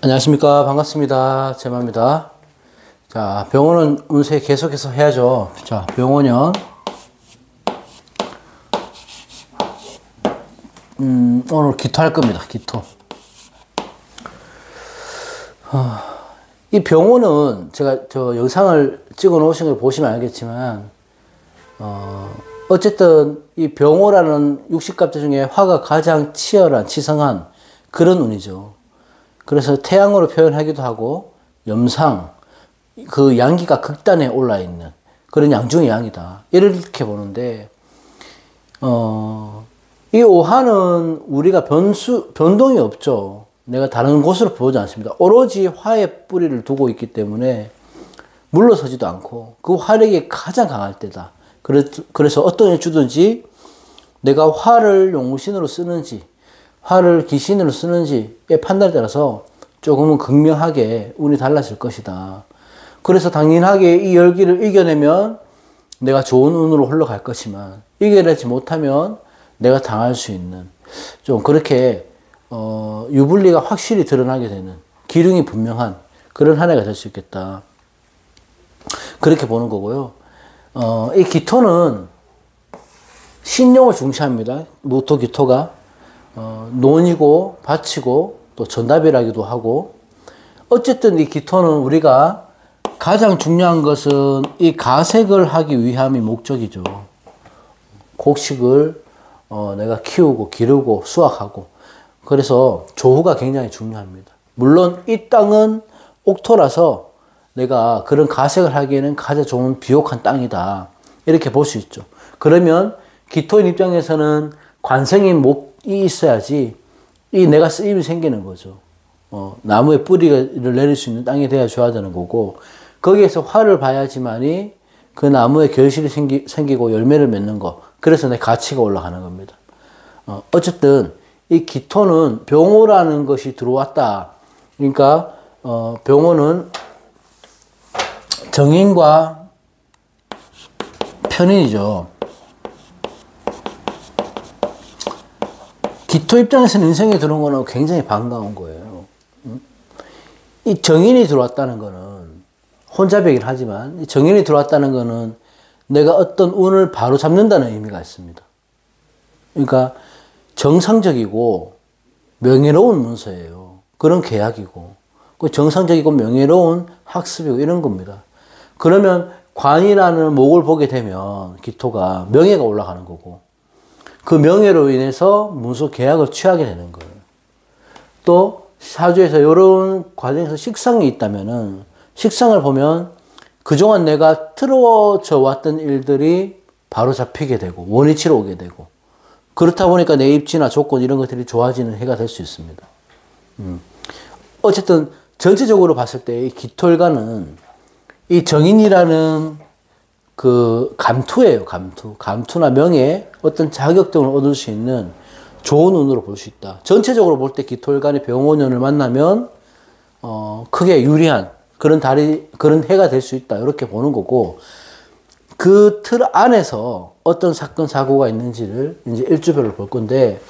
안녕하십니까. 반갑습니다. 제마입니다. 자, 병원은 운세 계속해서 해야죠. 자, 병원연. 오늘 기토할 겁니다. 기토. 이 병원은 제가 저 영상을 찍어 놓으신 걸 보시면 알겠지만, 어쨌든 이 병호라는 육식갑자 중에 화가 가장 치열한, 치성한 그런 운이죠. 그래서 태양으로 표현하기도 하고, 염상, 그 양기가 극단에 올라 있는 그런 양 중의 양이다. 이렇게 보는데, 이 오화는 우리가 변동이 없죠. 내가 다른 곳으로 보지 않습니다. 오로지 화의 뿌리를 두고 있기 때문에 물러서지도 않고 그 화력이 가장 강할 때다. 그래서 어떤 일주든지 내가 화를 용신으로 쓰는지 화를 기신으로 쓰는지의 판단에 따라서 조금은 극명하게 운이 달라질 것이다. 그래서 당연하게 이 열기를 이겨내면 내가 좋은 운으로 흘러갈 것이지만 이겨내지 못하면 내가 당할 수 있는 좀 그렇게 유불리가 확실히 드러나게 되는 기륭이 분명한 그런 한 해가 될 수 있겠다. 그렇게 보는 거고요. 이 기토는 신용을 중시합니다. 무토 기토가 논이고 밭이고 또 전답이라기도 하고 어쨌든 이 기토는 우리가 가장 중요한 것은 이 가색을 하기 위함이 목적이죠. 곡식을 내가 키우고 기르고 수확하고 그래서 조후가 굉장히 중요합니다. 물론 이 땅은 옥토라서 내가 그런 가색을 하기에는 가장 좋은 비옥한 땅이다. 이렇게 볼 수 있죠. 그러면 기토인 입장에서는 관성인 목이 있어야지 이 내가 쓰임이 생기는 거죠. 나무에 뿌리를 내릴 수 있는 땅이 되어 줘야 되는 거고 거기에서 화를 봐야지만이 그 나무에 결실이 생기고 열매를 맺는 거. 그래서 내 가치가 올라가는 겁니다. 어쨌든 이 기토는 병호라는 것이 들어왔다. 그러니까 병호는 정인과 편인이죠. 기토 입장에서는 인생에 들어온 거는 굉장히 반가운 거예요. 이 정인이 들어왔다는 거는 혼잡이긴 하지만 정인이 들어왔다는 거는 내가 어떤 운을 바로 잡는다는 의미가 있습니다. 그러니까 정상적이고 명예로운 문서예요. 그런 계약이고 정상적이고 명예로운 학습이고 이런 겁니다. 그러면 관이라는 목을 보게 되면 기토가 명예가 올라가는 거고 그 명예로 인해서 문서 계약을 취하게 되는 거예요. 또 사주에서 이런 과정에서 식상이 있다면은 식상을 보면 그동안 내가 틀어져 왔던 일들이 바로 잡히게 되고 원위치로 오게 되고 그렇다 보니까 내 입지나 조건 이런 것들이 좋아지는 해가 될 수 있습니다. 어쨌든 전체적으로 봤을 때 이 기토일간은 이 정인이라는 그 감투예요. 감투나 명예 어떤 자격 등을 얻을 수 있는 좋은 운으로 볼 수 있다. 전체적으로 볼 때 기토일간이 병호년을 만나면 크게 유리한 그런 해가 될 수 있다. 이렇게 보는 거고, 그 틀 안에서 어떤 사건, 사고가 있는지를 이제 일주별로 볼 건데,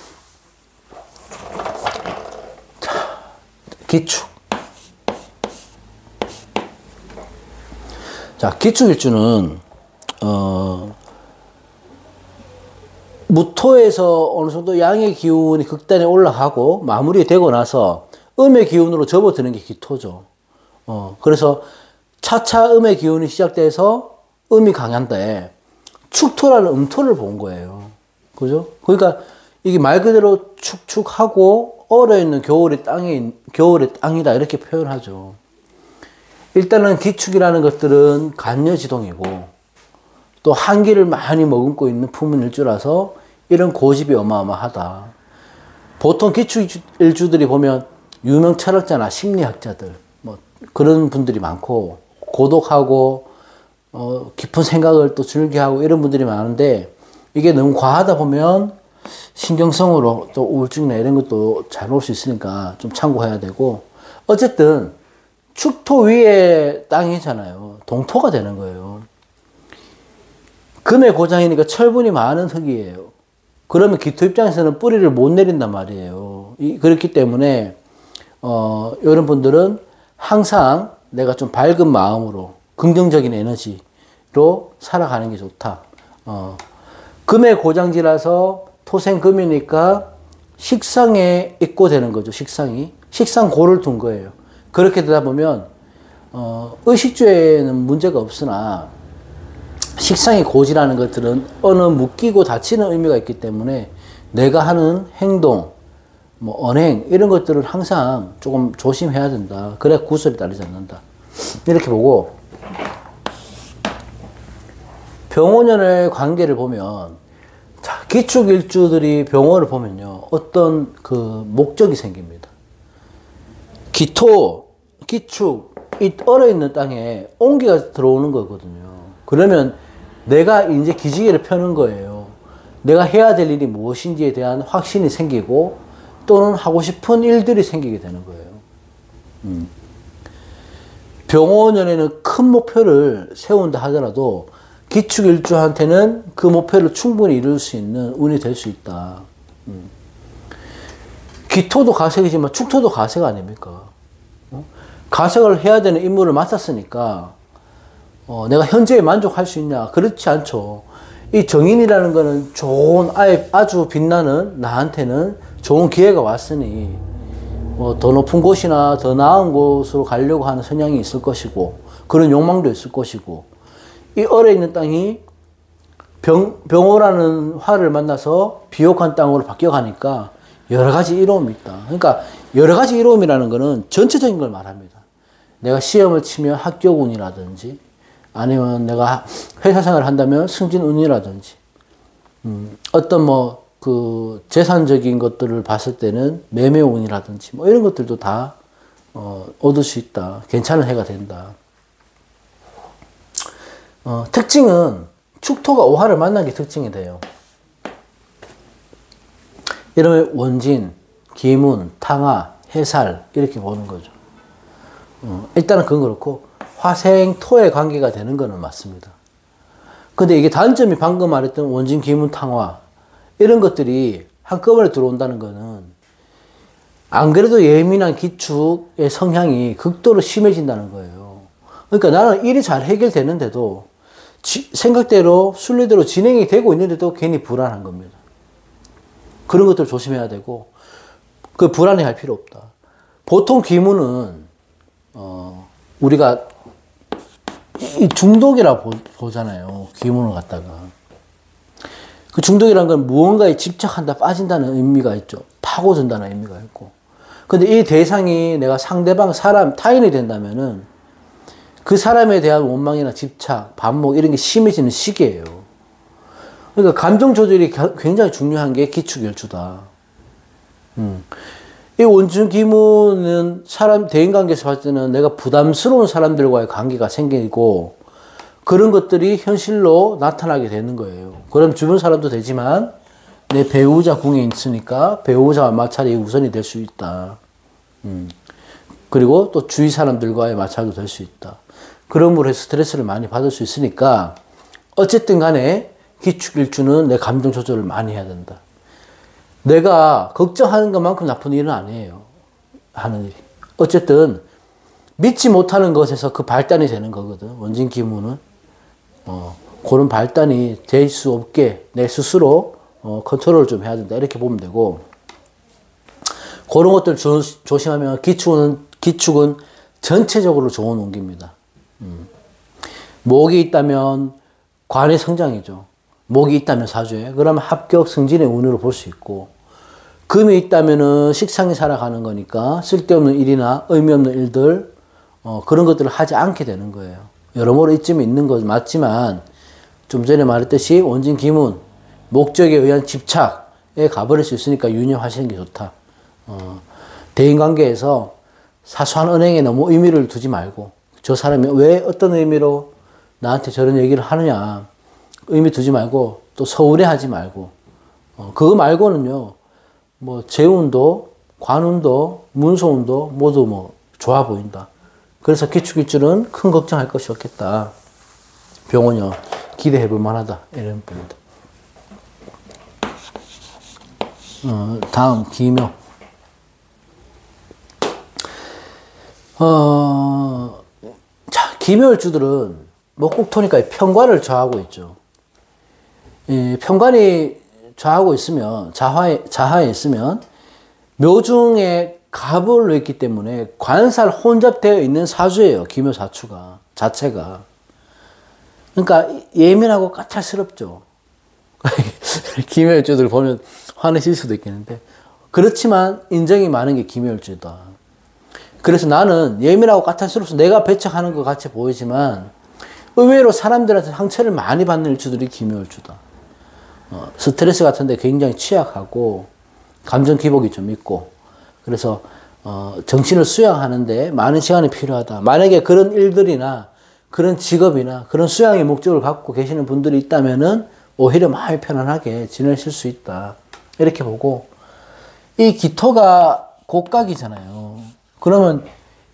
자, 기축. 자, 기축일주는, 무토에서 어느 정도 양의 기운이 극단에 올라가고 마무리되고 나서 음의 기운으로 접어드는 게 기토죠. 그래서 차차 음의 기운이 시작돼서 음이 강한데 축토라는 음토를 본 거예요. 그죠? 그러니까 이게 말 그대로 축축하고 얼어있는 겨울의 땅이다 이렇게 표현하죠. 일단은 기축이라는 것들은 간여지동이고 또 한기를 많이 머금고 있는 품은 일주라서 이런 고집이 어마어마하다. 보통 기축일주들이 보면 유명 철학자나 심리학자들 뭐 그런 분들이 많고 고독하고 깊은 생각을 또 즐겨하고 이런 분들이 많은데 이게 너무 과하다 보면 신경성으로 또 우울증이나 이런 것도 잘 올 수 있으니까 좀 참고해야 되고 어쨌든 축토 위에 땅이잖아요. 동토가 되는 거예요. 금의 고장이니까 철분이 많은 흙이에요. 그러면 기토 입장에서는 뿌리를 못 내린단 말이에요. 그렇기 때문에 이런 분들은 항상 내가 좀 밝은 마음으로 긍정적인 에너지로 살아가는 게 좋다. 금의 고장지라서 토생금이니까 식상에 입고되는 거죠. 식상고를 둔 거예요. 그렇게 되다 보면 의식주에는 문제가 없으나 식상의 고지라는 것들은 어느 묶이고 닫히는 의미가 있기 때문에 내가 하는 행동, 뭐 언행 이런 것들을 항상 조금 조심해야 된다. 그래야 구설이 따르지 않는다. 이렇게 보고 병원연의 관계를 보면 자, 기축일주들이 병원을 보면요 어떤 그 목적이 생깁니다. 기토, 기축, 이 얼어있는 땅에 온기가 들어오는 거거든요. 그러면 내가 이제 기지개를 펴는 거예요. 내가 해야 될 일이 무엇인지에 대한 확신이 생기고 또는 하고 싶은 일들이 생기게 되는 거예요. 병원연에는 큰 목표를 세운다 하더라도 기축일주한테는 그 목표를 충분히 이룰 수 있는 운이 될 수 있다. 기토도 가색이지만 축토도 가색 아닙니까? 가색을 해야 되는 임무를 맡았으니까 내가 현재에 만족할 수 있냐? 그렇지 않죠. 이 정인이라는 거는 좋은, 아주 빛나는 나한테는 좋은 기회가 왔으니 더 높은 곳이나 더 나은 곳으로 가려고 하는 성향이 있을 것이고 그런 욕망도 있을 것이고 이 얼어 있는 땅이 병호라는 화를 만나서 비옥한 땅으로 바뀌어가니까 여러 가지 이로움이 있다. 그러니까 여러 가지 이로움이라는 거는 전체적인 걸 말합니다. 내가 시험을 치면 합격운이라든지 아니면 내가 회사 생활을 한다면 승진운이라든지 어떤 그 재산적인 것들을 봤을 때는 매매운이라든지 뭐 이런 것들도 다 얻을 수 있다. 괜찮은 해가 된다. 특징은 축토가 오화를 만난 게 특징이 돼요. 이러면 원진, 기문, 탕화, 해살 이렇게 보는 거죠. 일단은 그건 그렇고 화생, 토의 관계가 되는 거는 맞습니다. 근데 이게 단점이 방금 말했던 원진, 기문, 탕화 이런 것들이 한꺼번에 들어온다는 거는 안 그래도 예민한 기축의 성향이 극도로 심해진다는 거예요. 그러니까 나는 일이 잘 해결되는데도 생각대로 순리대로 진행이 되고 있는데도 괜히 불안한 겁니다. 그런 것들 조심해야 되고 그 불안해할 필요 없다. 보통 기문은 우리가 이 중독이라고 보잖아요. 기문을 갖다가 그 중독이라는 건 무언가에 집착한다, 빠진다는 의미가 있죠. 파고든다는 의미가 있고. 근데 이 대상이 내가 상대방, 사람, 타인이 된다면은 그 사람에 대한 원망이나 집착, 반목 이런 게 심해지는 시기예요. 그러니까 감정 조절이 굉장히 중요한 게 기축일주다. 이 원준 기문은 대인 관계에서 봤을 때는 내가 부담스러운 사람들과의 관계가 생기고 그런 것들이 현실로 나타나게 되는 거예요. 그럼 주변 사람도 되지만 내 배우자 궁에 있으니까 배우자와 마찰이 우선이 될 수 있다. 그리고 또 주위 사람들과의 마찰도 될 수 있다. 그러므로 스트레스를 많이 받을 수 있으니까 어쨌든 간에 기축일주는 내 감정 조절을 많이 해야 된다. 내가 걱정하는 것만큼 나쁜 일은 아니에요. 하는 일이. 어쨌든 믿지 못하는 것에서 그 발단이 되는 거거든. 원진 기문은. 그런 발단이 될 수 없게 내 스스로 컨트롤을 좀 해야 된다. 이렇게 보면 되고 그런 것들 조심하면 기축은 전체적으로 좋은 운기입니다. 목이 있다면 관의 성장이죠. 목이 있다면 사주에. 그러면 합격 승진의 운으로 볼 수 있고 금이 있다면은 식상이 살아가는 거니까 쓸데없는 일이나 의미 없는 일들 그런 것들을 하지 않게 되는 거예요. 여러모로 이쯤에 있는 것 맞지만 좀 전에 말했듯이 원진 기문 목적에 의한 집착에 가버릴 수 있으니까 유념하시는 게 좋다. 대인관계에서 사소한 은행에 너무 의미를 두지 말고 저 사람이 왜 어떤 의미로 나한테 저런 얘기를 하느냐 의미 두지 말고 또 서운해하지 말고 그거 말고는요 뭐 재운도 관운도 문소운도 모두 뭐 좋아 보인다. 그래서 기축일주는 큰 걱정할 것이 없겠다. 병원년 기대해 볼 만하다. 이런 겁니다. 다음 기묘. 자, 기묘일주들은 목국토니까 편관을 좌하고 있죠. 이 편관이 좌하고 있으면, 자하에 있으면 묘중에 갑을 놓기 때문에 관살 혼잡되어 있는 사주예요. 기묘사추가 자체가. 그러니까 예민하고 까탈스럽죠. 기묘일주들 보면 화내실 수도 있겠는데, 그렇지만 인정이 많은 게 기묘일주다. 그래서 나는 예민하고 까탈스럽서 내가 배척하는 것 같이 보이지만 의외로 사람들한테 상처를 많이 받는 일주들이 기묘일주다. 스트레스 같은데 굉장히 취약하고 감정 기복이 좀 있고, 그래서 정신을 수양하는데 많은 시간이 필요하다. 만약에 그런 일들이나 그런 직업이나 그런 수양의 목적을 갖고 계시는 분들이 있다면은 오히려 마음이 편안하게 지내실 수 있다. 이렇게 보고, 이 기토가 곡각이잖아요. 그러면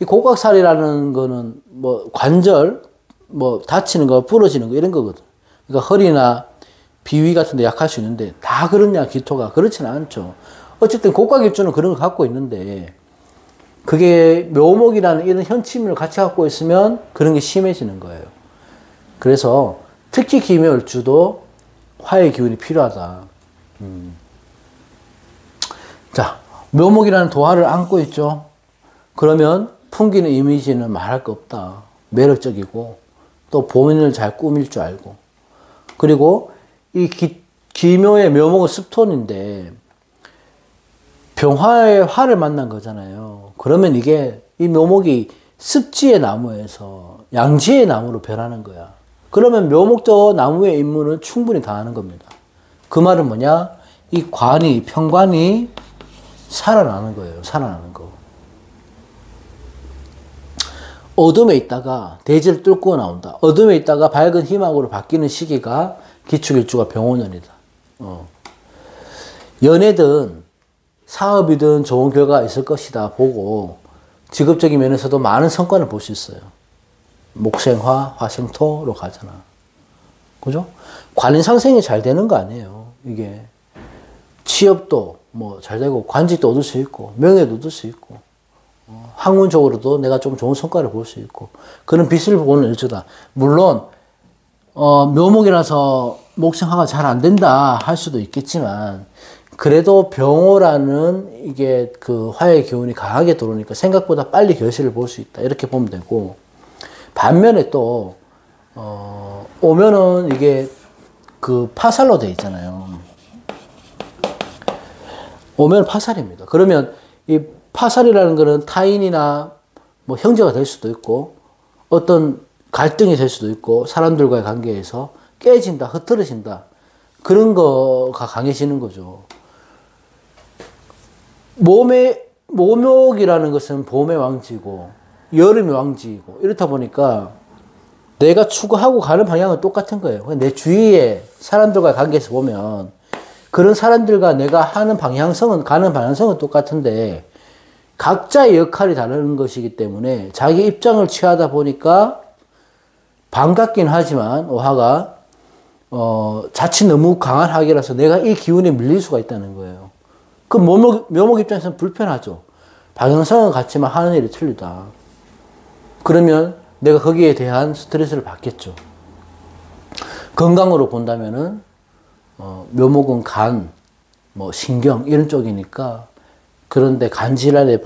이 곡각살이라는 거는 뭐 관절, 뭐 다치는 거, 부러지는 거 이런 거거든. 그러니까 허리나 비위 같은 데 약할 수 있는데 다 그렇냐, 기토가? 그렇지는 않죠. 어쨌든 곡각일주는 그런 걸 갖고 있는데, 그게 묘목이라는 이런 현침을 같이 갖고 있으면 그런 게 심해지는 거예요. 그래서 특히 기묘일주도 화의 기운이 필요하다. 자, 묘목이라는 도화를 안고 있죠. 그러면 풍기는 이미지는 말할 거 없다. 매력적이고 또 본인을 잘 꾸밀 줄 알고, 그리고 이 기묘의 묘목은 습톤인데 병화의 화를 만난 거잖아요. 그러면 이게 이 묘목이 습지의 나무에서 양지의 나무로 변하는 거야. 그러면 묘목도 나무의 임무는 충분히 다하는 겁니다. 그 말은 뭐냐? 이 관이, 편관이 살아나는 거예요. 살아나는 거. 어둠에 있다가 대지를 뚫고 나온다. 어둠에 있다가 밝은 희망으로 바뀌는 시기가 기축일주가 병오년이다. 연애든 사업이든 좋은 결과가 있을 것이다 보고 직업적인 면에서도 많은 성과를 볼 수 있어요. 목생화, 화생토로 가잖아. 그죠? 관인상생이 잘 되는 거 아니에요. 이게 취업도 뭐 잘 되고 관직도 얻을 수 있고 명예도 얻을 수 있고 학문적으로도 내가 좀 좋은 성과를 볼 수 있고 그런 빛을 보는 일주다. 물론 묘목이라서 목생화가 잘 안 된다 할 수도 있겠지만 그래도 병호라는 이게 그 화의 기운이 강하게 들어오니까 생각보다 빨리 결실을 볼 수 있다. 이렇게 보면 되고, 반면에 또 오면은 이게 그 파살로 돼 있잖아요. 오면 파살입니다. 그러면 이 파살이라는 거는 타인이나 뭐 형제가 될 수도 있고 어떤 갈등이 될 수도 있고 사람들과의 관계에서 깨진다, 흐트러진다 그런 거가 강해지는 거죠. 모목이라는 것은 봄의 왕지고 여름의 왕지이고 이렇다 보니까 내가 추구하고 가는 방향은 똑같은 거예요. 내 주위에 사람들과의 관계에서 보면 그런 사람들과 내가 하는 방향성은 가는 방향성은 똑같은데 각자의 역할이 다른 것이기 때문에 자기 입장을 취하다 보니까 반갑긴 하지만 오화가 자칫 너무 강한 학이라서 내가 이 기운에 밀릴 수가 있다는 거예요. 그 묘목 입장에서는 불편하죠. 방향성은 같지만 하는 일이 틀리다. 그러면 내가 거기에 대한 스트레스를 받겠죠. 건강으로 본다면은 묘목은 간, 뭐 신경 이런 쪽이니까 그런데 간 질환에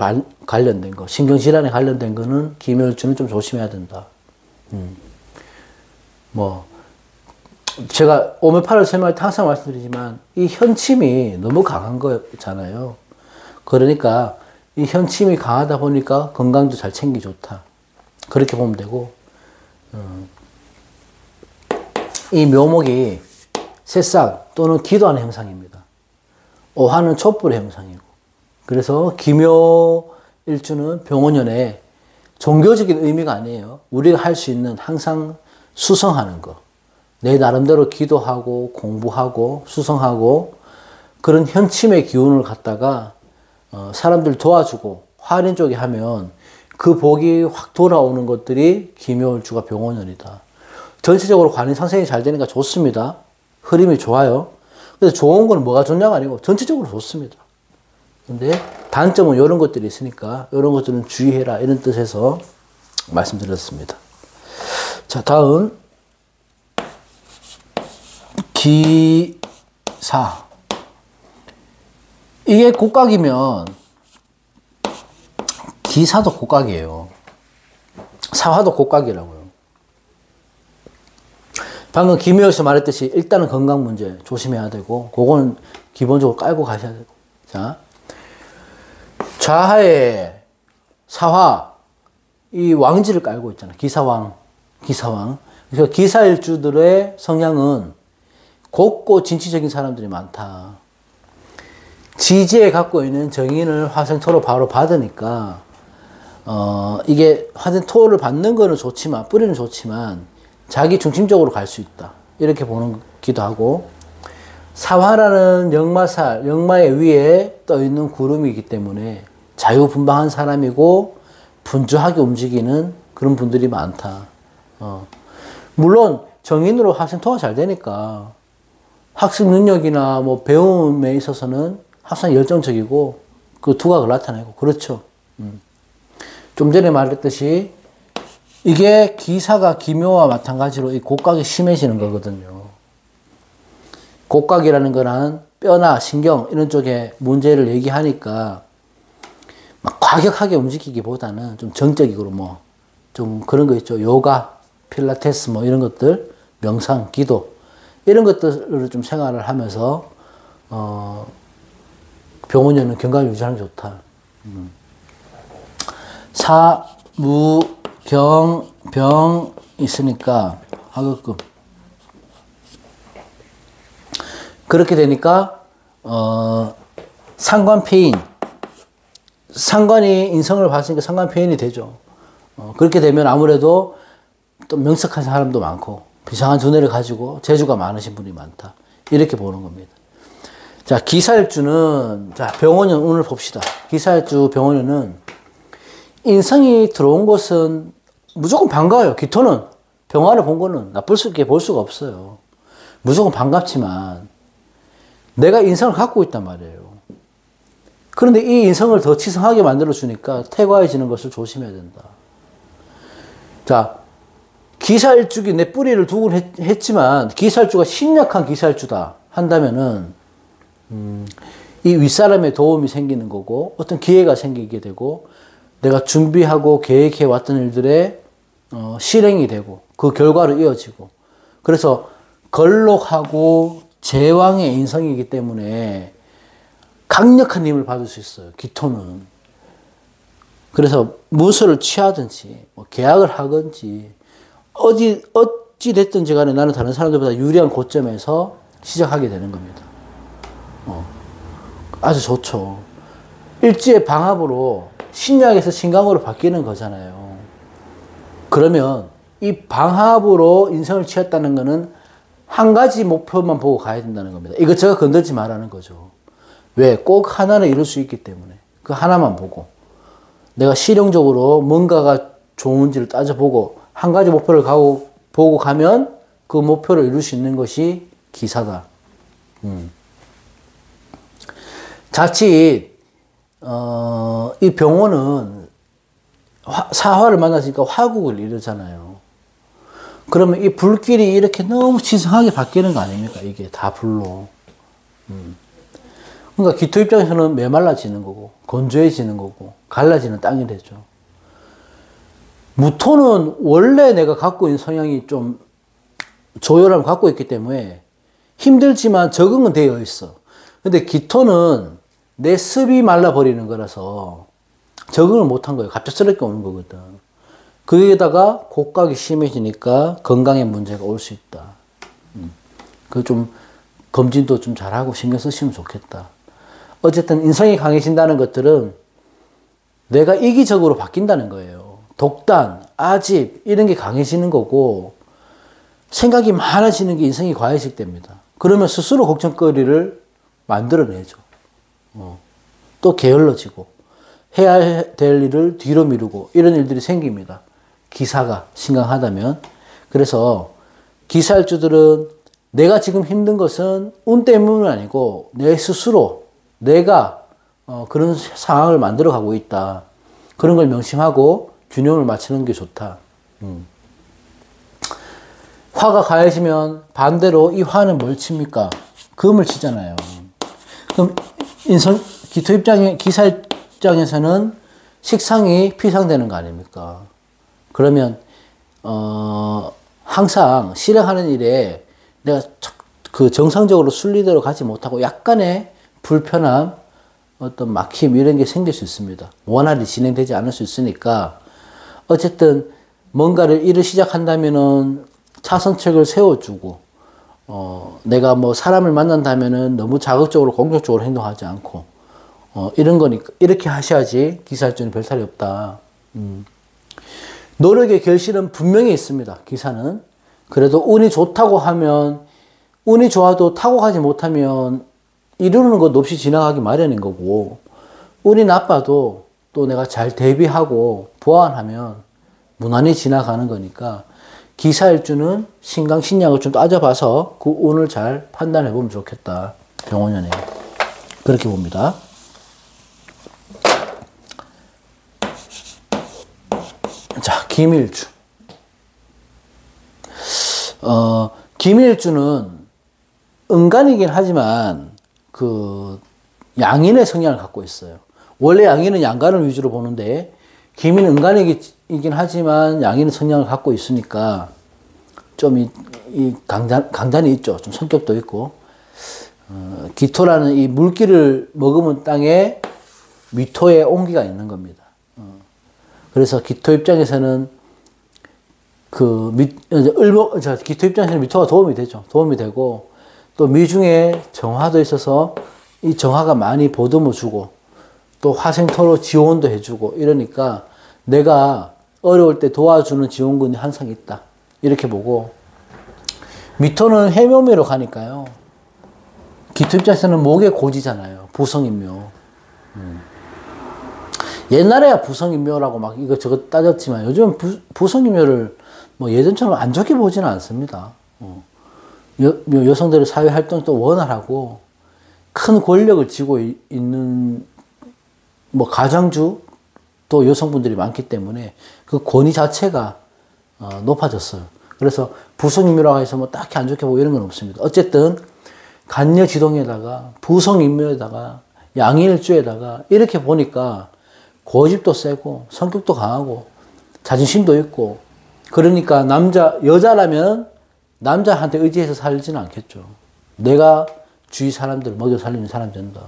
관련된 거, 신경 질환에 관련된 거는 기묘일주는 좀 조심해야 된다. 뭐 제가 오메파를 설명할 때 항상 말씀드리지만 이 현침이 너무 강한 거잖아요. 그러니까 이 현침이 강하다 보니까 건강도 잘 챙기 좋다. 그렇게 보면 되고 이 묘목이 새싹 또는 기도하는 형상입니다. 오화는 촛불의 형상이고 그래서 기묘일주는 병오년에 종교적인 의미가 아니에요. 우리가 할 수 있는 항상 수성하는 거. 내 나름대로 기도하고 공부하고 수성하고 그런 현침의 기운을 갖다가 사람들 도와주고 화린 쪽에 하면 그 복이 확 돌아오는 것들이 기묘일주가 병원년이다. 전체적으로 관이 상생이 잘 되니까 좋습니다. 흐름이 좋아요. 근데 좋은 건 뭐가 좋냐가 아니고 전체적으로 좋습니다. 근데 단점은 이런 것들이 있으니까 이런 것들은 주의해라 이런 뜻에서 말씀드렸습니다. 자, 다음 기사. 이게 곡각이면 기사도 곡각이에요. 사화도 곡각이라고요. 방금 김효에서 말했듯이 일단은 건강 문제 조심해야 되고 그거는 기본적으로 깔고 가셔야 되고. 자, 좌하에 사화 이 왕지를 깔고 있잖아. 기사왕. 그래서 기사일주들의 성향은 곱고 진취적인 사람들이 많다. 지지에 갖고 있는 정인을 화생토로 바로 받으니까 이게 화생토를 받는 거는 좋지만 뿌리는 좋지만 자기 중심적으로 갈 수 있다. 이렇게 보는 기도 하고 사화라는 역마살, 역마의 위에 떠 있는 구름이기 때문에 자유분방한 사람이고 분주하게 움직이는 그런 분들이 많다. 물론 정인으로 화생토가 잘 되니까 학습 능력이나 뭐 배움에 있어서는 항상 열정적이고 그 두각을 나타내고 그렇죠. 좀 전에 말했듯이 이게 기사가 기묘와 마찬가지로 이 곡각이 심해지는 거거든요. 곡각이라는 거는 뼈나 신경 이런 쪽에 문제를 얘기하니까 막 과격하게 움직이기보다는 좀 정적이고 뭐 좀 그런 거 있죠. 요가, 필라테스 뭐 이런 것들, 명상, 기도 이런 것들을 좀 생활을 하면서 병원에는 건강을 유지하는 게 좋다. 사, 무, 경, 병 있으니까 하급금. 그렇게 되니까 상관폐인. 상관이 인성을 봤으니까 상관폐인이 되죠. 그렇게 되면 아무래도 또 명석한 사람도 많고 비상한 두뇌를 가지고 재주가 많으신 분이 많다. 이렇게 보는 겁니다. 자, 기사일주는 자 병원년 오늘 봅시다. 기사일주 병원년은 인성이 들어온 것은 무조건 반가워요. 기토는 병화를 본 거는 나쁠 수 있게 볼 수가 없어요. 무조건 반갑지만 내가 인성을 갖고 있단 말이에요. 그런데 이 인성을 더 치성하게 만들어주니까 태과해지는 것을 조심해야 된다. 자, 기사일주기 내 뿌리를 두곤 했지만 기사일주가 신약한 기사일주다 한다면은 이 윗사람의 도움이 생기는 거고 어떤 기회가 생기게 되고 내가 준비하고 계획해 왔던 일들의 실행이 되고 그 결과로 이어지고 그래서 걸록하고 제왕의 인성이기 때문에 강력한 힘을 받을 수 있어요. 기토는. 그래서 무엇을 취하든지 뭐 계약을 하든지 어찌 됐든지 간에 나는 다른 사람들보다 유리한 고점에서 시작하게 되는 겁니다. 아주 좋죠. 일지의 방합으로 신약에서 신강으로 바뀌는 거잖아요. 그러면 이 방합으로 인성을 취했다는 것은 한 가지 목표만 보고 가야 된다는 겁니다. 이것저것 건들지 말라는 거죠. 왜? 꼭 하나는 이룰 수 있기 때문에. 그 하나만 보고. 내가 실용적으로 뭔가가 좋은지를 따져보고 한 가지 목표를 보고 가면 그 목표를 이룰 수 있는 것이 기사다. 자칫 이 병원은 사화를 만났으니까 화국을 이루잖아요. 그러면 이 불길이 이렇게 너무 치성하게 바뀌는 거 아닙니까? 이게 다 불로. 그러니까 기토 입장에서는 메말라지는 거고 건조해지는 거고 갈라지는 땅이 되죠. 무토는 원래 내가 갖고 있는 성향이 좀 조율함을 갖고 있기 때문에 힘들지만 적응은 되어 있어. 근데 기토는 내 습이 말라버리는 거라서 적응을 못한 거예요. 갑작스럽게 오는 거거든. 거기에다가 곡각이 심해지니까 건강에 문제가 올 수 있다. 그 좀 검진도 좀 잘하고 신경 쓰시면 좋겠다. 어쨌든 인성이 강해진다는 것들은 내가 이기적으로 바뀐다는 거예요. 독단, 아집 이런 게 강해지는 거고 생각이 많아지는 게 인성이 과해질 때입니다. 그러면 스스로 걱정거리를 만들어내죠. 또 게을러지고 해야 될 일을 뒤로 미루고 이런 일들이 생깁니다. 기사가 심각하다면. 그래서 기사일주들은 내가 지금 힘든 것은 운 때문은 아니고 내 스스로 내가 그런 상황을 만들어 가고 있다. 그런 걸 명심하고 균형을 맞추는 게 좋다. 화가 가해지면 반대로 이 화는 뭘 칩니까? 금을 치잖아요. 그럼 기사 입장에서는 식상이 피상되는 거 아닙니까? 그러면 항상 실행하는 일에 내가 그 정상적으로 순리대로 가지 못하고 약간의 불편함, 어떤 막힘 이런 게 생길 수 있습니다. 원활히 진행되지 않을 수 있으니까 어쨌든 뭔가를 일을 시작한다면은 차선책을 세워주고 내가 뭐 사람을 만난다면은 너무 자극적으로 공격적으로 행동하지 않고 이런 거니까 이렇게 하셔야지 기사일주는 별 탈이 없다. 노력의 결실은 분명히 있습니다. 기사는. 그래도 운이 좋다고 하면 운이 좋아도 타고 가지 못하면 이루는 것 없이 지나가기 마련인 거고 운이 나빠도 또 내가 잘 대비하고 보완하면 무난히 지나가는 거니까 기사일주는 신강 신약을 좀 따져봐서 그 운을 잘 판단해 보면 좋겠다. 병원연에 그렇게 봅니다. 자, 김일주. 김일주는 은간이긴 하지만 그 양인의 성향을 갖고 있어요. 원래 양인은 양간을 위주로 보는데 김인은 은간이긴 하지만 양인의 성향을 갖고 있으니까 좀 이 강단이 있죠. 좀 성격도 있고 기토라는 이 물기를 머금은 땅에 미토의 온기가 있는 겁니다. 그래서 기토 입장에서는 기토 입장에서는 미토가 도움이 되죠. 도움이 되고 또 미중에 정화도 있어서 이 정화가 많이 보듬어 주고 또 화생토로 지원도 해주고 이러니까 내가 어려울 때 도와주는 지원군이 항상 있다. 이렇게 보고 미토는 해묘묘로 가니까요. 기토 입장에서는 목의 고지잖아요. 부성인묘. 옛날에야 부성인묘라고 막 이것저것 따졌지만 요즘은 부성인묘를 뭐 예전처럼 안 좋게 보지는 않습니다. 여성들의 사회 활동도 원활하고 큰 권력을 쥐고 있는 뭐 가장주 또 여성분들이 많기 때문에 그 권위 자체가 높아졌어요. 그래서 부성인묘라고 해서 뭐 딱히 안 좋게 보고 이런 건 없습니다. 어쨌든 간여지동에다가 부성인묘에다가 양일주에다가 이렇게 보니까 고집도 세고 성격도 강하고 자존심도 있고 그러니까 여자라면 남자한테 의지해서 살지는 않겠죠. 내가 주위 사람들 먹여 살리는 사람 된다.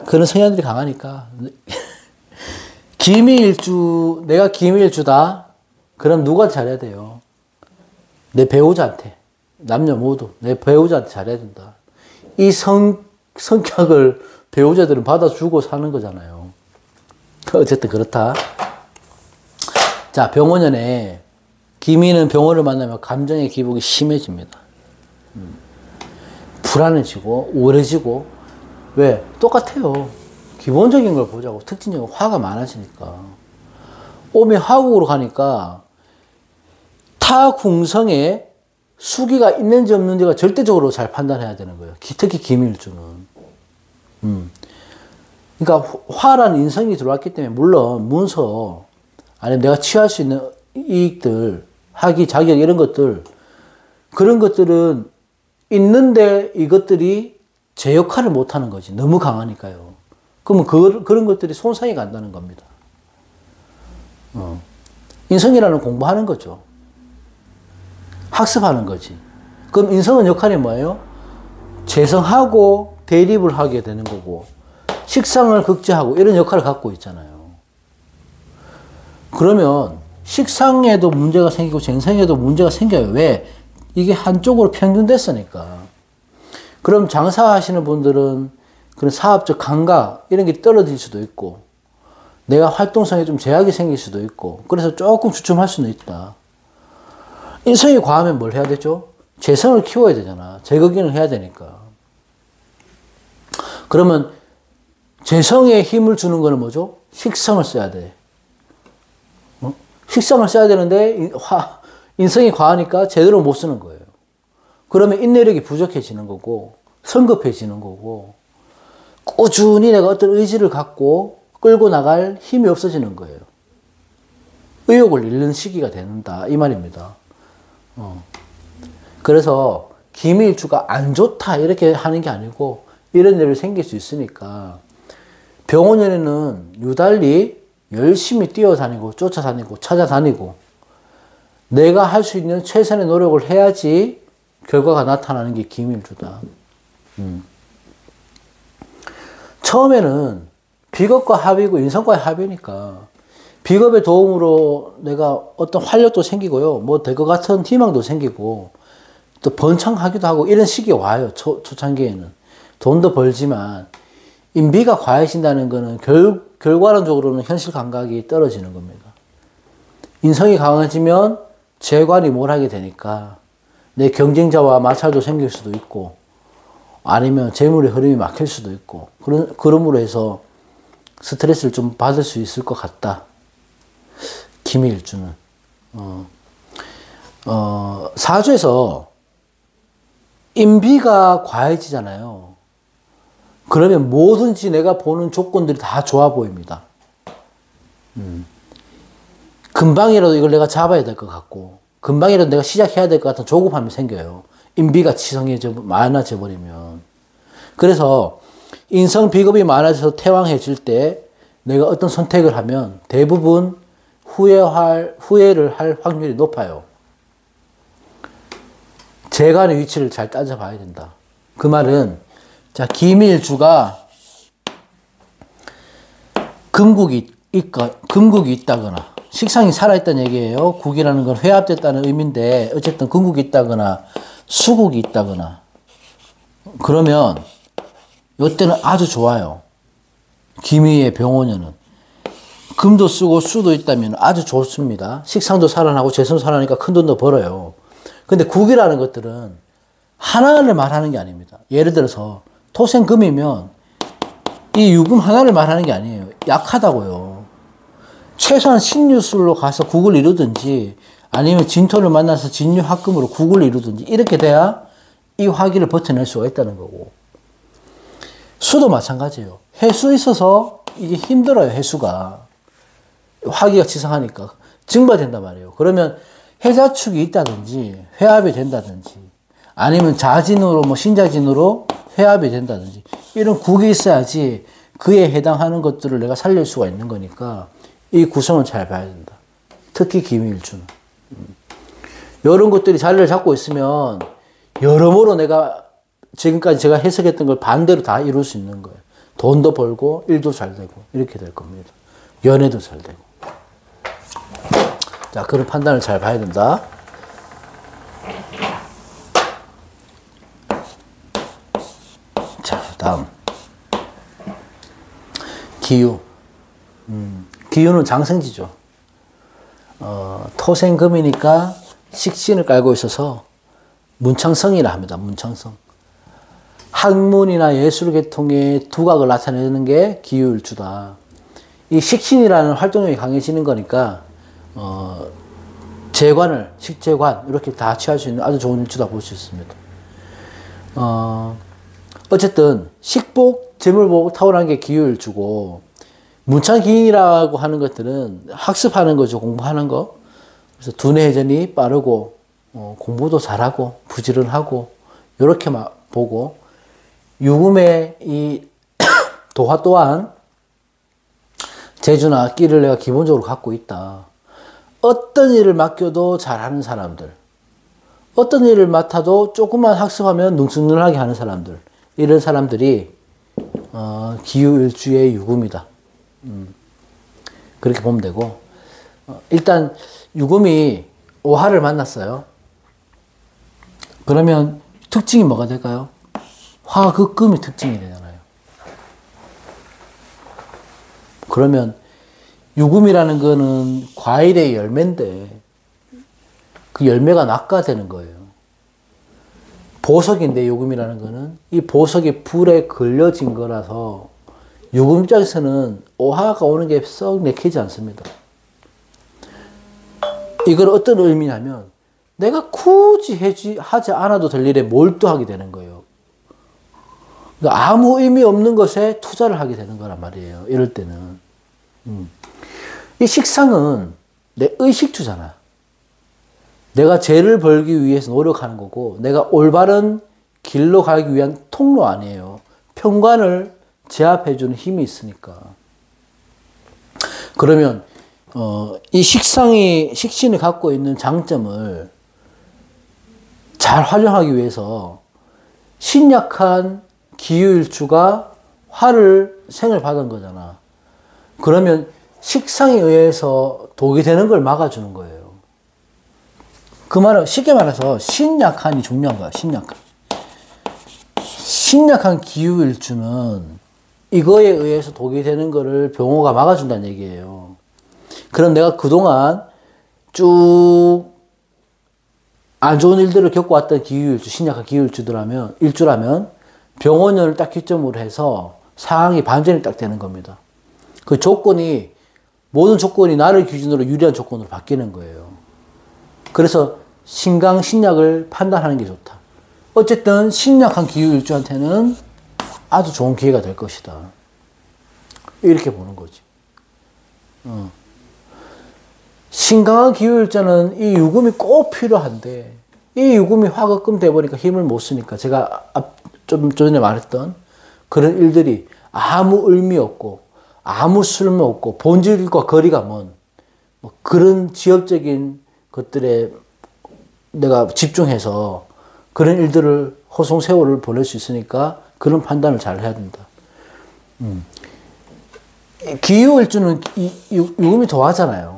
그런 성향들이 강하니까. 기미일주, 내가 기미일주다? 그럼 누가 잘해야 돼요? 내 배우자한테. 남녀 모두. 내 배우자한테 잘해야 된다. 이 성격을 배우자들은 받아주고 사는 거잖아요. 어쨌든 그렇다. 자, 병원연에 기미는 병원을 만나면 감정의 기복이 심해집니다. 불안해지고 우울해지고 왜? 똑같아요. 기본적인 걸 보자고. 특징적으로 화가 많아지니까. 오미 화국으로 가니까 타 궁성에 수기가 있는지 없는지가 절대적으로 잘 판단해야 되는 거예요. 특히 기밀주는. 그러니까 화라는 인성이 들어왔기 때문에 물론 문서 아니면 내가 취할 수 있는 이익들, 학위, 자격 이런 것들 그런 것들은 있는데 이것들이 제 역할을 못하는 거지. 너무 강하니까요. 그러면 그런 것들이 손상이 간다는 겁니다. 인성이라는 공부하는 거죠. 학습하는 거지. 그럼 인성은 역할이 뭐예요? 재성하고 대립을 하게 되는 거고 식상을 극제하고 이런 역할을 갖고 있잖아요. 그러면 식상에도 문제가 생기고 쟁성에도 문제가 생겨요. 왜? 이게 한쪽으로 평균됐으니까. 그럼 장사하시는 분들은 그런 사업적 감각 이런 게 떨어질 수도 있고 내가 활동성에 좀 제약이 생길 수도 있고 그래서 조금 주춤할 수는 있다. 인성이 과하면 뭘 해야 되죠? 재성을 키워야 되잖아. 재거기는 해야 되니까. 그러면 재성에 힘을 주는 거는 뭐죠? 식성을 써야 돼. 식성을 써야 되는데 인성이 과하니까 제대로 못 쓰는 거예요. 그러면 인내력이 부족해지는 거고 성급해지는 거고 꾸준히 내가 어떤 의지를 갖고 끌고 나갈 힘이 없어지는 거예요. 의욕을 잃는 시기가 된다 이 말입니다. 그래서 기미일주가 안 좋다 이렇게 하는 게 아니고 이런 일이 생길 수 있으니까 병원에는 유달리 열심히 뛰어다니고 쫓아다니고 찾아다니고 내가 할 수 있는 최선의 노력을 해야지 결과가 나타나는 게 기미일주다. 처음에는 비겁과 합이고 인성과의 합이니까 비겁의 도움으로 내가 어떤 활력도 생기고요. 뭐 될 것 같은 희망도 생기고 또 번창하기도 하고 이런 시기에 와요. 초창기에는. 돈도 벌지만 인비가 과해진다는 거는 결과론적으로는 현실 감각이 떨어지는 겁니다. 인성이 강해지면 재관이 뭘 하게 되니까 내 경쟁자와 마찰도 생길 수도 있고 아니면 재물의 흐름이 막힐 수도 있고 그러므로 해서 스트레스를 좀 받을 수 있을 것 같다. 기미일주는. 사주에서 인비가 과해지잖아요. 그러면 뭐든지 내가 보는 조건들이 다 좋아 보입니다. 금방이라도 이걸 내가 잡아야 될 것 같고 금방이라도 내가 시작해야 될 것 같은 조급함이 생겨요. 인비가 많아져 버리면. 그래서 인성 비겁이 많아져서 태왕해질 때 내가 어떤 선택을 하면 대부분 후회를 할 확률이 높아요. 재간의 위치를 잘 따져봐야 된다. 그 말은 자 기미일주가 금국이 있다거나 식상이 살아있다는 얘기예요. 국이라는 건 회합됐다는 의미인데 어쨌든 금국이 있다거나 수국이 있다거나 그러면 이때는 아주 좋아요. 기미의 병원에는 금도 쓰고 수도 있다면 아주 좋습니다. 식상도 살아나고 재성도 살아나니까 큰 돈도 벌어요. 근데 국이라는 것들은 하나를 말하는 게 아닙니다. 예를 들어서 토생금이면 이 유금 하나를 말하는 게 아니에요. 약하다고요. 최소한 신유술로 가서 국을 이루든지 아니면 진토를 만나서 진유합금으로 국을 이루든지 이렇게 돼야 이 화기를 버텨낼 수가 있다는 거고 수도 마찬가지예요. 해수 있어서 이게 힘들어요. 해수가 화기가 치성하니까 증발된단 말이에요. 그러면 해자축이 있다든지 회합이 된다든지 아니면 자진으로 뭐 신자진으로 회합이 된다든지 이런 국이 있어야지 그에 해당하는 것들을 내가 살릴 수가 있는 거니까 이 구성을 잘 봐야 된다. 특히 기미일주는. 이런 것들이 자리를 잡고 있으면 여러모로 내가 지금까지 제가 해석했던 걸 반대로 다 이룰 수 있는 거예요. 돈도 벌고 일도 잘 되고 이렇게 될 겁니다. 연애도 잘 되고. 자, 그런 판단을 잘 봐야 된다. 자, 다음. 기유. 기유는 장생지죠. 토생금이니까 식신을 깔고 있어서 문창성이라 합니다. 문창성. 학문이나 예술 계통의 두각을 나타내는 게 기유일주다. 이 식신이라는 활동력이 강해지는 거니까 재관을 식재관 이렇게 다 취할 수 있는 아주 좋은 일주다 볼 수 있습니다. 어쨌든 식복, 재물복 타고난 게 기유일주고 문창기인이라고 하는 것들은 학습하는 거죠. 공부하는 거. 그래서 두뇌 회전이 빠르고 공부도 잘하고 부지런하고 이렇게 보고 유금의 이 도화 또한 재주나 끼를 내가 기본적으로 갖고 있다. 어떤 일을 맡겨도 잘하는 사람들, 어떤 일을 맡아도 조금만 학습하면 능수능란하게 하는 사람들, 이런 사람들이 기유일주의 유금이다. 그렇게 보면 되고 일단 유금이 오화를 만났어요. 그러면 특징이 뭐가 될까요? 화극금이 특징이 되잖아요. 그러면 유금이라는 거는 과일의 열매인데 그 열매가 낙가되는 거예요. 보석인데 유금이라는 거는 이 보석이 불에 걸려진 거라서 유금 입장에서는 오화가 오는 게 썩 내키지 않습니다. 이걸 어떤 의미냐면 내가 굳이 하지 않아도 될 일에 몰두하게 되는 거예요. 그러니까 아무 의미 없는 것에 투자를 하게 되는 거란 말이에요. 이럴 때는. 이 식상은 내 의식주잖아. 내가 죄를 벌기 위해서 노력하는 거고 내가 올바른 길로 가기 위한 통로 아니에요. 평관을 제압해주는 힘이 있으니까. 그러면 이 식신이 갖고 있는 장점을 잘 활용하기 위해서 신약한 기유일주가 화를 생을 받은 거잖아. 그러면 식상에 의해서 독이 되는 걸 막아주는 거예요. 그 말은 쉽게 말해서 신약한이 중요한 거야. 신약한 기유일주는 이거에 의해서 독이 되는 거를 병호가 막아준다는 얘기예요. 그럼 내가 그동안 쭉 안 좋은 일들을 겪어왔던 기유일주, 신약한 일주라면 병원을 딱 기점으로 해서 상황이 반전이 딱 되는 겁니다. 그 모든 조건이 나를 기준으로 유리한 조건으로 바뀌는 거예요. 그래서 신강, 신약을 판단하는 게 좋다. 어쨌든 신약한 기유일주한테는 아주 좋은 기회가 될 것이다. 이렇게 보는 거지. 신강한 기유일자는 이 유금이 꼭 필요한데 이 유금이 화급금 돼버리니까 힘을 못 쓰니까 제가 좀 전에 말했던 그런 일들이 아무 의미 없고 아무 쓸모 없고 본질과 거리가 먼 그런 지엽적인 것들에 내가 집중해서 그런 일들을 허송세월을 보낼 수 있으니까 그런 판단을 잘 해야 된다. 기유일주는 유금이 도화잖아요.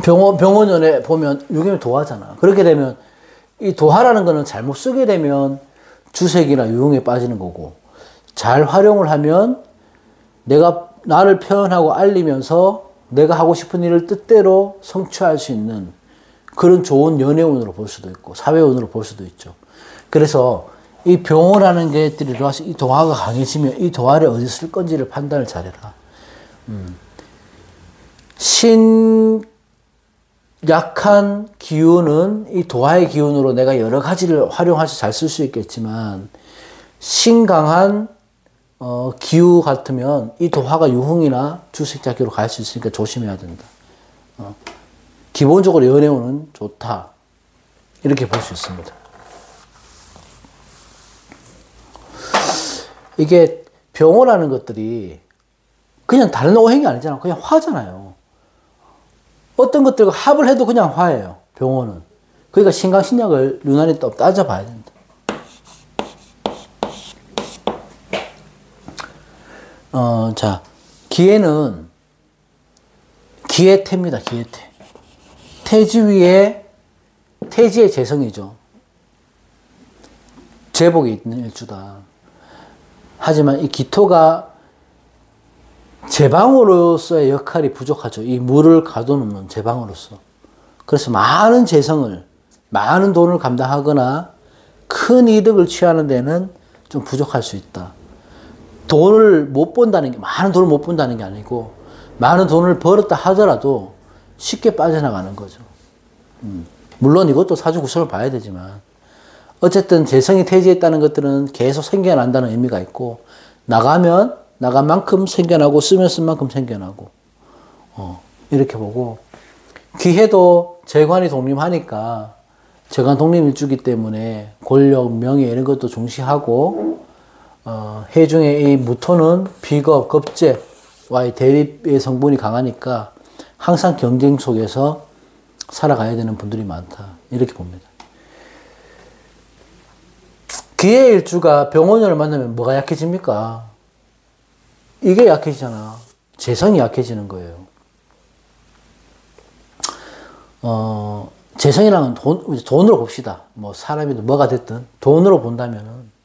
병원연에 보면 유금이 도화잖아. 그렇게 되면 이 도화라는 거는 잘못 쓰게 되면 주색이나 유흥에 빠지는 거고 잘 활용을 하면 내가 나를 표현하고 알리면서 내가 하고 싶은 일을 뜻대로 성취할 수 있는 그런 좋은 연애운으로 볼 수도 있고 사회운으로 볼 수도 있죠. 그래서 이 병호라는 게 들어와서 이 도화가 강해지면 이 도화를 어디 쓸 건지를 판단을 잘해라. 약한 기운은 이 도화의 기운으로 내가 여러 가지를 활용해서 잘 쓸 수 있겠지만 신강한 기우 같으면 이 도화가 유흥이나 주식잡기로 갈 수 있으니까 조심해야 된다. 기본적으로 연애운은 좋다. 이렇게 볼 수 있습니다. 이게 병호라는 것들이 그냥 다른 오행이 아니잖아. 그냥 화잖아요. 어떤 것들과 합을 해도 그냥 화예요. 병호는. 그러니까 신강신약을 유난히 또 따져봐야 된다. 자, 기해는 기해태입니다. 기해태. 태지의 재성이죠. 제복이 있는 일주다. 하지만 이 기토가 제방으로서의 역할이 부족하죠. 이 물을 가둬놓는 제방으로서. 그래서 많은 재성을, 많은 돈을 감당하거나 큰 이득을 취하는 데는 좀 부족할 수 있다. 많은 돈을 못 번다는 게 아니고, 많은 돈을 벌었다 하더라도 쉽게 빠져나가는 거죠. 물론 이것도 사주구석을 봐야 되지만, 어쨌든 재성이 태지에 있다는 것들은 계속 생겨난다는 의미가 있고, 나간 만큼 생겨나고, 쓰면 쓴 만큼 생겨나고, 이렇게 보고, 기해도 재관이 독립하니까, 재관 독립일주기 때문에 권력, 명예 이런 것도 중시하고, 해중의 이 무토는 비겁, 겁재와의 대립의 성분이 강하니까 항상 경쟁 속에서 살아가야 되는 분들이 많다. 이렇게 봅니다. 기해 일주가 병원을 만나면 뭐가 약해집니까? 이게 약해지잖아. 재성이 약해지는 거예요. 재성이랑은 돈으로 봅시다. 뭐 사람이든 뭐가 됐든 돈으로 본다면은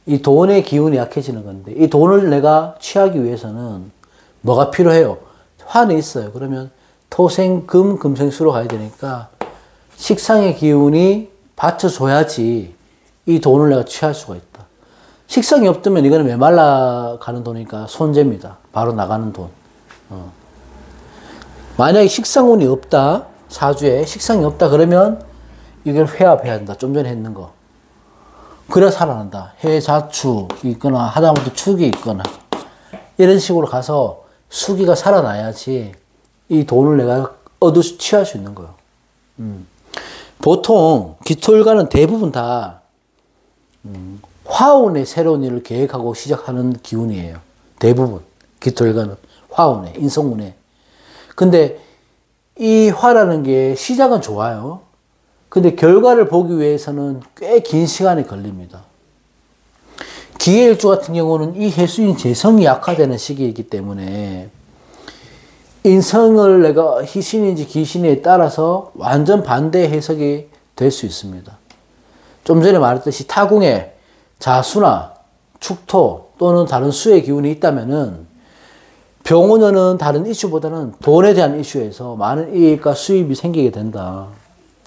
이 돈의 기운이 약해지는 건데 이 돈을 내가 취하기 위해서는 뭐가 필요해요? 화는 있어요. 그러면 토생, 금, 금생수로 가야 되니까 식상의 기운이 받쳐줘야지 이 돈을 내가 취할 수가 있다. 식성이 없다면 이거는 메말라 가는 돈이니까 손재입니다. 바로 나가는 돈. 만약에 식상운이 없다, 사주에 식상이 없다 그러면 이걸 회합해야 한다. 좀 전에 했는 거. 그래야 살아난다. 해자축이 있거나 하다못해 축이 있거나 이런 식으로 가서 수기가 살아나야지 이 돈을 내가 취할 수 있는 거예요. 보통 기토일간은 대부분 다 화운의 새로운 일을 계획하고 시작하는 기운이에요. 대부분 기토일간은 화운에, 인성운에. 근데 이 화라는 게 시작은 좋아요. 근데 결과를 보기 위해서는 꽤 긴 시간이 걸립니다. 기해일주 같은 경우는 이 해수인 재성이 약화되는 시기이기 때문에 인성을 내가 희신인지 기신에 따라서 완전 반대 해석이 될 수 있습니다. 좀 전에 말했듯이 타궁에 자수나 축토 또는 다른 수의 기운이 있다면은 병원은 다른 이슈보다는 돈에 대한 이슈에서 많은 이익과 수입이 생기게 된다.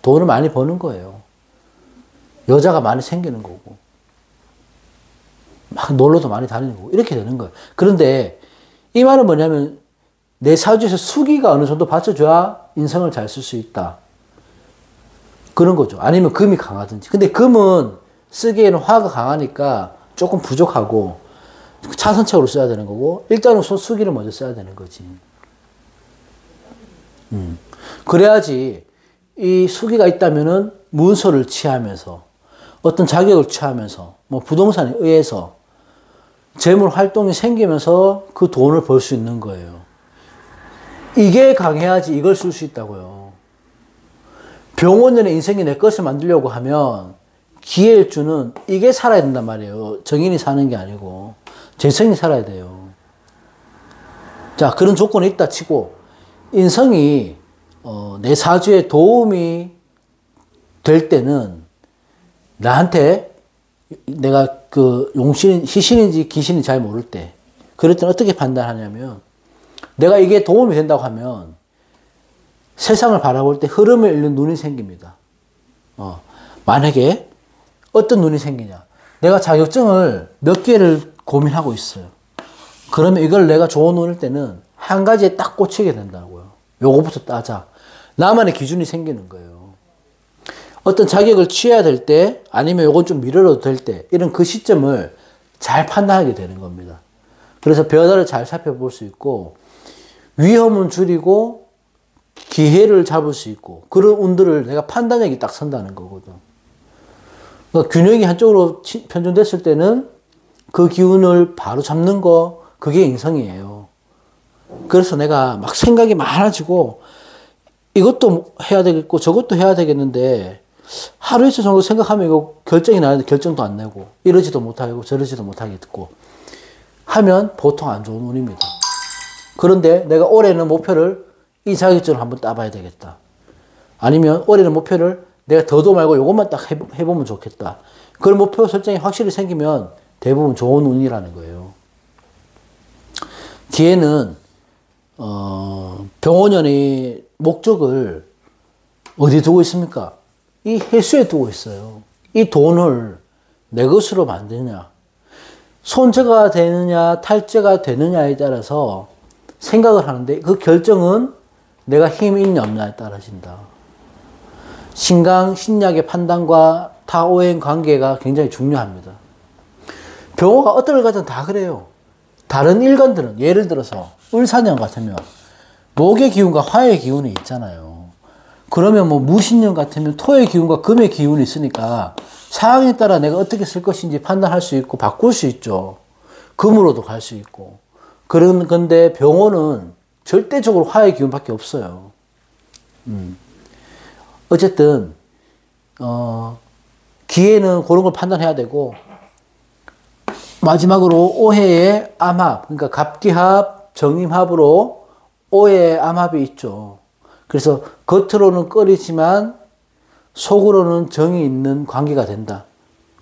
돈을 많이 버는 거예요. 여자가 많이 생기는 거고 막 놀러도 많이 다니는 거고 이렇게 되는 거예요. 그런데 이 말은 뭐냐면 내 사주에서 수기가 어느 정도 받쳐줘야 인성을 잘 쓸 수 있다. 그런 거죠. 아니면 금이 강하든지. 근데 금은 쓰기에는 화가 강하니까 조금 부족하고 차선책으로 써야 되는 거고 일단은 수기를 먼저 써야 되는 거지. 그래야지 이 수기가 있다면은 문서를 취하면서 어떤 자격을 취하면서 뭐 부동산에 의해서 재물 활동이 생기면서 그 돈을 벌 수 있는 거예요. 이게 강해야지 이걸 쓸 수 있다고요. 병원년의 인생이 내 것을 만들려고 하면 기해일주는 이게 살아야 된단 말이에요. 정인이 사는 게 아니고 재성이 살아야 돼요. 자, 그런 조건이 있다 치고 인성이 내 사주에 도움이 될 때는 나한테 내가 그 희신인지 기신인지 잘 모를 때 그럴 때는 어떻게 판단하냐면 내가 이게 도움이 된다고 하면 세상을 바라볼 때 흐름을 읽는 눈이 생깁니다. 만약에 어떤 눈이 생기냐. 내가 자격증을 몇 개를 고민하고 있어요. 그러면 이걸 내가 좋은 눈일 때는 한 가지에 딱 꽂히게 된다고요. 요거부터 따자. 나만의 기준이 생기는 거예요. 어떤 자격을 취해야 될 때, 아니면 요건 좀 미뤄도 될 때, 이런 그 시점을 잘 판단하게 되는 겁니다. 그래서 변화를 잘 살펴볼 수 있고, 위험은 줄이고, 기회를 잡을 수 있고, 그런 운들을 내가 판단력이 딱 선다는 거거든. 그러니까 균형이 한쪽으로 편중됐을 때는 그 기운을 바로 잡는 거, 그게 인성이에요. 그래서 내가 막 생각이 많아지고, 이것도 해야 되겠고, 저것도 해야 되겠는데, 하루 이틀 정도 생각하면 이거 결정이 나는데 결정도 안 내고, 이러지도 못하고, 저러지도 못하겠고, 하면 보통 안 좋은 운입니다. 그런데 내가 올해는 목표를 이 자격증을 한번 따봐야 되겠다. 아니면 올해는 목표를 내가 더도 말고 이것만 딱 해보면 좋겠다. 그런 목표 설정이 확실히 생기면 대부분 좋은 운이라는 거예요. 기회는 병원연의 목적을 어디에 두고 있습니까? 이 해수에 두고 있어요. 이 돈을 내 것으로 만드냐, 손재가 되느냐, 탈재가 되느냐에 따라서 생각을 하는데 그 결정은 내가 힘이 있냐 없냐에 따라진다. 신강, 신약의 판단과 타오행 관계가 굉장히 중요합니다. 병호가 어떤 걸 가든 다 그래요. 다른 일간들은 예를 들어서 을사년 같으면 목의 기운과 화의 기운이 있잖아요. 그러면 뭐 무신년 같으면 토의 기운과 금의 기운이 있으니까 상황에 따라 내가 어떻게 쓸 것인지 판단할 수 있고 바꿀 수 있죠. 금으로도 갈 수 있고. 그런 건데 병호는 절대적으로 화의 기운밖에 없어요. 어쨌든 기회는 그런 걸 판단해야 되고, 마지막으로 오해의 암합, 그러니까 갑기합, 정임합으로 오해의 암합이 있죠. 그래서 겉으로는 꺼리지만 속으로는 정이 있는 관계가 된다.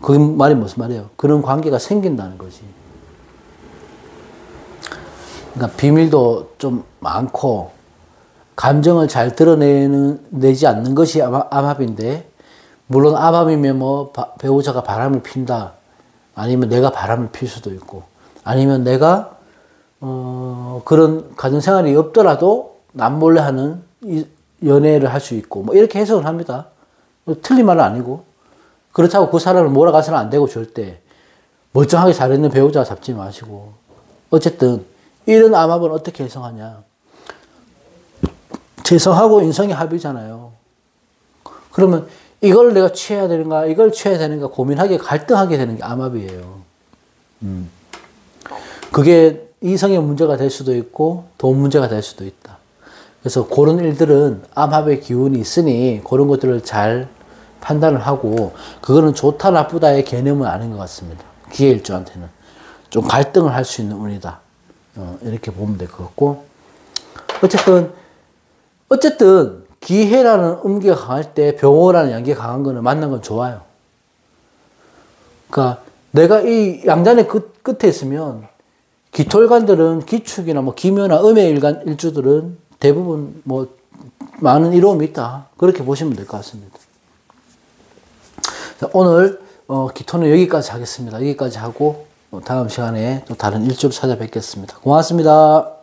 그 말이 무슨 말이에요? 그런 관계가 생긴다는 거지. 그러니까 비밀도 좀 많고 감정을 잘 드러내지 않는 것이 암합인데, 물론 암합이면 뭐 배우자가 바람을 핀다, 아니면 내가 바람을 필 수도 있고, 아니면 내가 그런 가정생활이 없더라도 남몰래 하는 연애를 할 수 있고, 뭐 이렇게 해석을 합니다. 틀린 말은 아니고. 그렇다고 그 사람을 몰아가서는 안 되고, 절대 멀쩡하게 잘했는 배우자 잡지 마시고. 어쨌든 이런 암합은 어떻게 해석하냐. 재성하고 인성이 합이잖아요. 그러면 이걸 내가 취해야 되는가, 이걸 취해야 되는가 고민하게, 갈등하게 되는 게 암합이에요. 그게 이성의 문제가 될 수도 있고 돈 문제가 될 수도 있다. 그래서 그런 일들은 암합의 기운이 있으니 그런 것들을 잘 판단을 하고, 그거는 좋다 나쁘다의 개념은 아닌 것 같습니다. 기해일주한테는 좀 갈등을 할 수 있는 운이다. 이렇게 보면 될 것 같고, 어쨌든 기해라는 음기가 강할 때 병호라는 양기가 강한 거는 만난 건 좋아요. 그러니까 내가 이 양잔의 끝에 있으면 기토일간들은, 기축이나 뭐 기묘나 음의 일주들은 대부분 뭐 많은 이로움이 있다. 그렇게 보시면 될 것 같습니다. 오늘 기토는 여기까지 하겠습니다. 여기까지 하고 다음 시간에 또 다른 일주를 찾아뵙겠습니다. 고맙습니다.